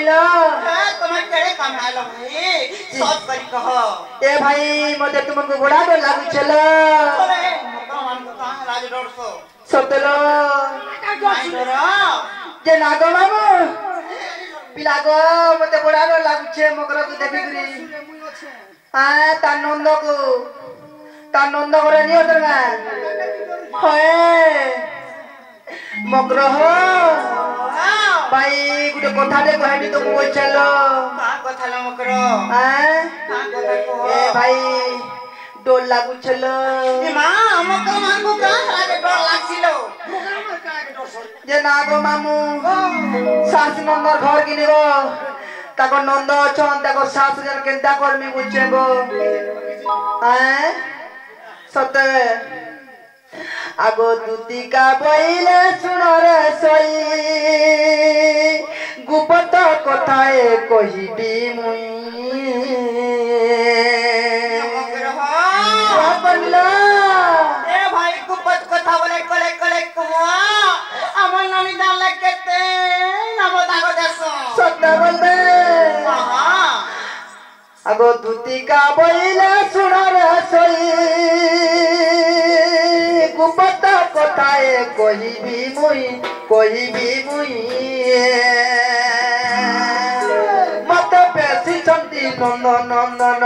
आइलो तुम्हें केड़े काम आइलो भाई सब करी कह ए भाई मते तुमको बड़ा डर लागु छलो अरे मकर मान को कहां लाज डर सो सतलो नहीं डर जे नागो मामू पिलागो मते बड़ा डर लागु छे मकर को देखि करी हां ता नंद करे नियो दरगा होए मकर हो भाई गुटे कथाटे कहबी तो को चलो का कथा ल मकर हां का कथा को ए भाई डर लागु छलो ए मां मकर मान को का लागे डर लागसिलो जे नागो मामू सास नंदर घर किनिगो ताको नंद छन ताको सास जन केनता करमी बुझेगो हैं सते आगो दुतिका बइले सुन रे सई गुपत कथाए कहिबी मुई मकर हो बनला ए भाई गुपत कथा बोले कले कले कहो हमर नानी दान लगते नाम दागो देसो सत्य बोलबे हां आगो दुतिका बइले सुन रे सई गुपत कथाए कहिबी मुई मते बेसी चंदी नंदन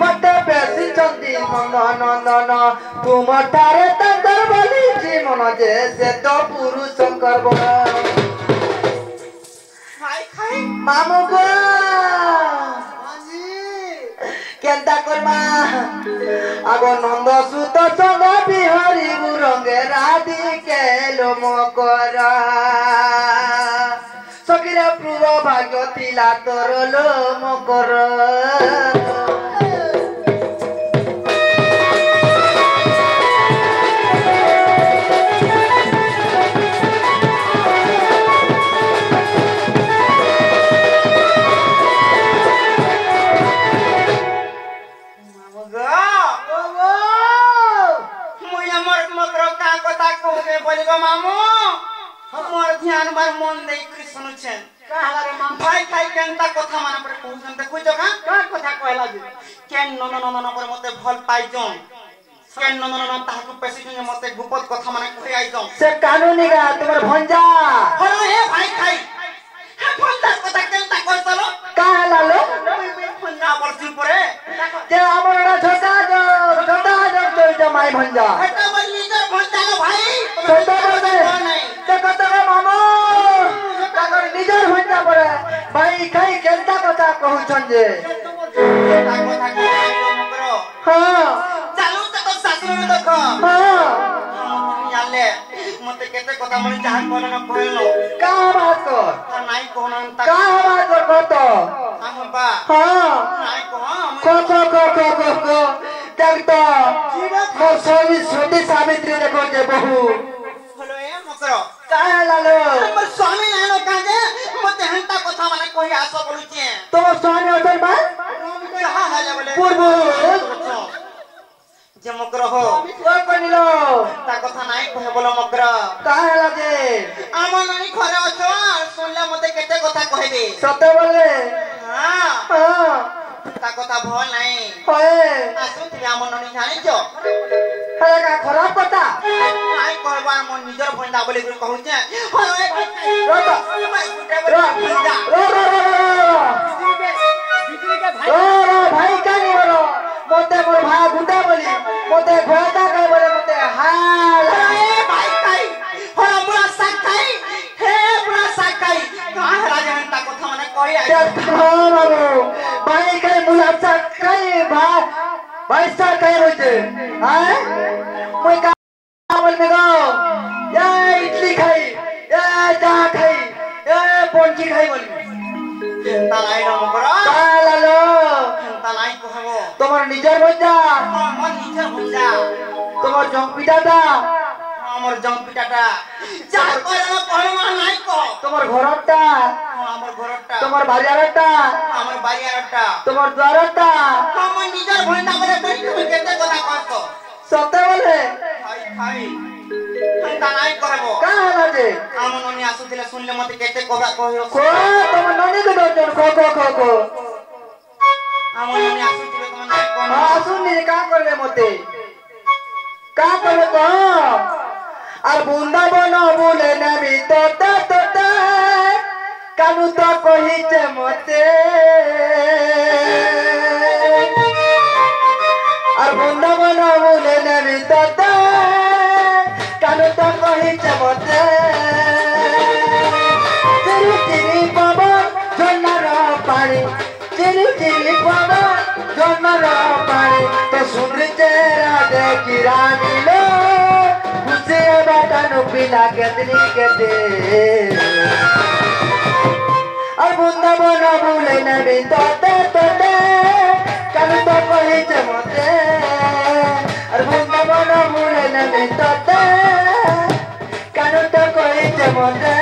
मते बेसी चंदी नंदन तुम ठारे तंदर बोली जीवन जे से तो पुरुष शंकर बोल खाई मामू गो केंता करमा आगो नंद सुत संग बिहारी बुरंगे राधी केलो मकर सकिरा प्रुव भाग्य थिला तोर लो मकर मामू हमर ध्यान बार मन दे करी सुनु छन काहला रे माम भाई खाई केनता कथा माने पर कहउछन देखु जका का कथा कहला जे केन नन पर मते भल पाइ जोन केन नन ताहाकु पेसी जे मते गुपत कथा माने कहि आइ जोन से कानूनी गा तुमर भंजा हलो हे भाई खाई हे भंजा कथा केनता कहतलो काहला लो भंजा बरसी परे जे हमरडा छोटा माई भंजा हटा बल्ली तर भंजा लो भाई छोटा बोलबे ते कतक मामू ताकर निजर भंजा परे भाई खाई केनता कथा कहउछन जे कथा करो हां चालू तो सासुर में देखो हां याले मते केते कथा मन जहान कोन न कहलो का बात कर ता नाई कोन ता का बात कर तो हम बा हां नाई को को तक तो मोर स्वामी सती सावित्री देखो जे बहु हेलो ए मकरो का लालो हमर स्वामी नानो काजे मते हंता कथा माने कोई आसो बोलुचे तो स्वामी होतन बा कहां हाले बोले पूर्व जे मकरो हो को कनिलो ता कथा नाई कहे बोलो मकरो का हला जे आम नानी घरे अछो सुनले मते केते कथा कहबे सत्य बोले हां हां ता कथा भल नाही होए आसु तुम आम नानी जानि जो हला का खराब कथा नाई कहबा मन निजर भंडा बोले कहउचे हेलो ए रो भाई का नहीं बोलो मोते मोर भाई गुंडा बोली मोते घोड़ा का बोले मोते हाल ए भाई काई हो बुरा साकाई हे बुरा साकाई का राजा हंता कथा माने कहि आई बाबू भाई का मुला साकाई भाई साकाई होते हैं कोई का बोल में गो या इडली खाई या चा खाई या पोंची खाई बोली तालाई न मकरा लालो तालाई कहबो তোমার নিজের ভঞ্জা मन निजर भंजा তোমার জংপিটাটা हमर जंपिटाटा जा कहला कहमा नाई को তোমার ঘরটা हमर घरटा তোমার বাজারটা हमर बारियारटा তোমার দ্বারটা हम निजर भंडा बोले कहि तुम केते कथा कहतो সত্য বলে खाई खाई ता नाही करबो का हला जे आम ननी आसुथिले सुनले मते केते कबा कहियो को तुम ननी के डर खो आम ननी आसुथिले तुम नाही कोन हां सुन नी का करले मते का करले तो আর বৃন্দাবন বলে নামি তোতা তোতা কানু তো কহিছে মতে আর বৃন্দাবন বলে নামি তোতা কানু তো কহিছে মতে চিরি চিরি পবন ঝর্ণার পানি চিরি চিরি পবন ঝর্ণার পানি তো শুনছে রাধে কি রানীলো मुझे बाटानो पिला गदनी गदे और बुंदा बना बुले नबी तोते तोते कल तो कही जमते और बुंदा बना बुले नबी तोते कल तो कही जमते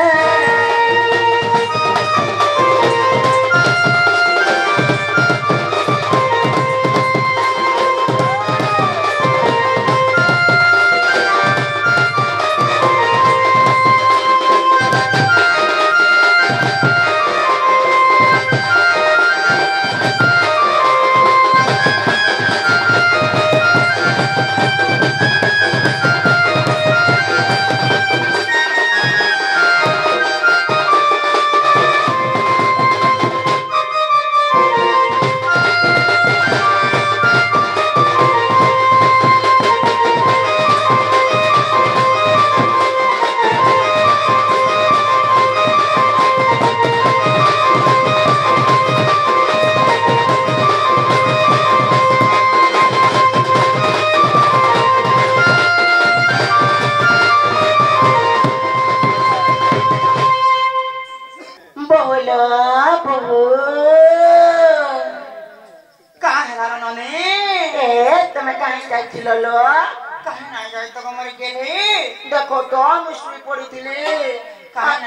देखो तो मुश्किल पड़ी थी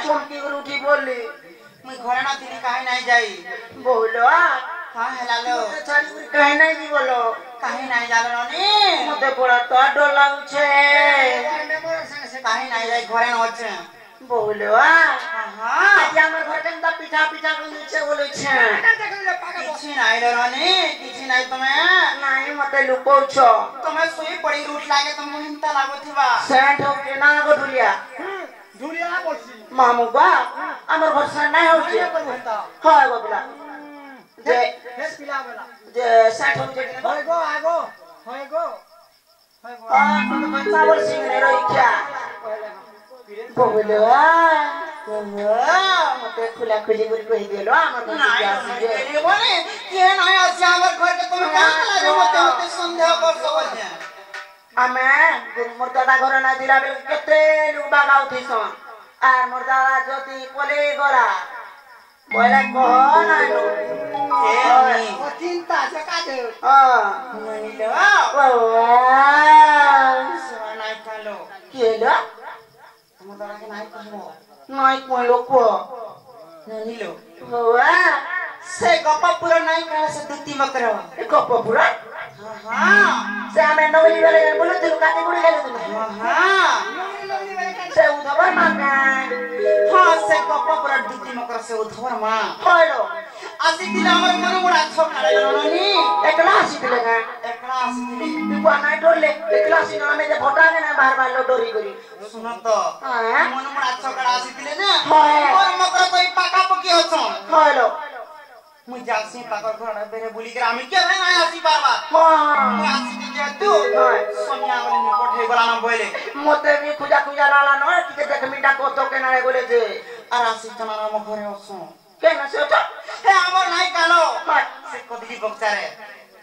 चुमकी उठी बोली मुई घरे ना थिनी काहे नाही जाई बोलो हां हेला लो काहे नहीं जी बोलो काहे नाही जालो ननी मते पड़ा तो डर लागु छे काहे नाही जाई घरे न होचे बोलो हां आज हमर घर केनता पीछा पीछा कोनी छे बोले छे किछि नाही लो ननी किछि नाही तमे नाही मते लुको छो तमे सोई पड़ी रूट लागे तुमको हिंता लागोथिबा सेंट हो के ना गो ढुलिया ढुलिया बोलसी मामू बा हमर घर से नहीं हो छे हां गो बिला जे फेस पिला वाला जे सेंट हो के होय गो आगो होय गो आ तो पावर सिंह ने रोई क्या बोलो मते खुला खुली गुल कहि देलो हमर नाही आसी बोले के नाही आसी हमर घर के तुम का लागे मते मते संदेह कर सकल आमे मोर दादा घर ना दिला बेल केते लोग बागाउ थिस आर मोर दादा जति कोले गरा बोले कह ना लो ए ओ चिंता से का दे हां मनी लो सुना नाही खालो के लो तुम दादा के नाही कहबो नाही कोई लोग को नहीं लो वाह से गप्पा पूरा नहीं कह से दुती मकरो गप्प पूरा हां से हमें नवली वाले बोलो तो काटे गुड़ी ले तुम हां से उधर मांगा हां से गप्पा पूरा दुती मकरो से उधर मां हेलो आसी दिल हमर मन मुड़ा छोकाले ननी एकला आसी दिले का एकला आसी दिल तू नाइ डोले एकला आसी ना में जे भोटा ने बाहर बाहर लो डोरी करी सुनो तो हां मन मुड़ा छोकड़ा आसी दिले ना हां और मकरो तो पाका पकी होछन हेलो मुई जासी पाकर घर बेरे बुली के आमी के ना आसी बाबा हां मुई आसी के तू सोनिया वाले नि पठे गला ना बोले मते भी खुजा खुजा लाला न कि देख मिटा को तो के नारे बोले जे আর আসি তোমার আমার ঘরে আসো কেন সে তো হে আমার নাই কালো সে কদলি বক্তারে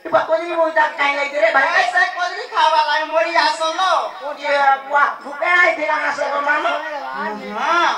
ইবা কোনি বইতা কাই লাই রে ভাই সে কদলি খাওয়া লাগে মরি আসলো যে বুয়া ভুকে আই দিলা না সে মানো হ্যাঁ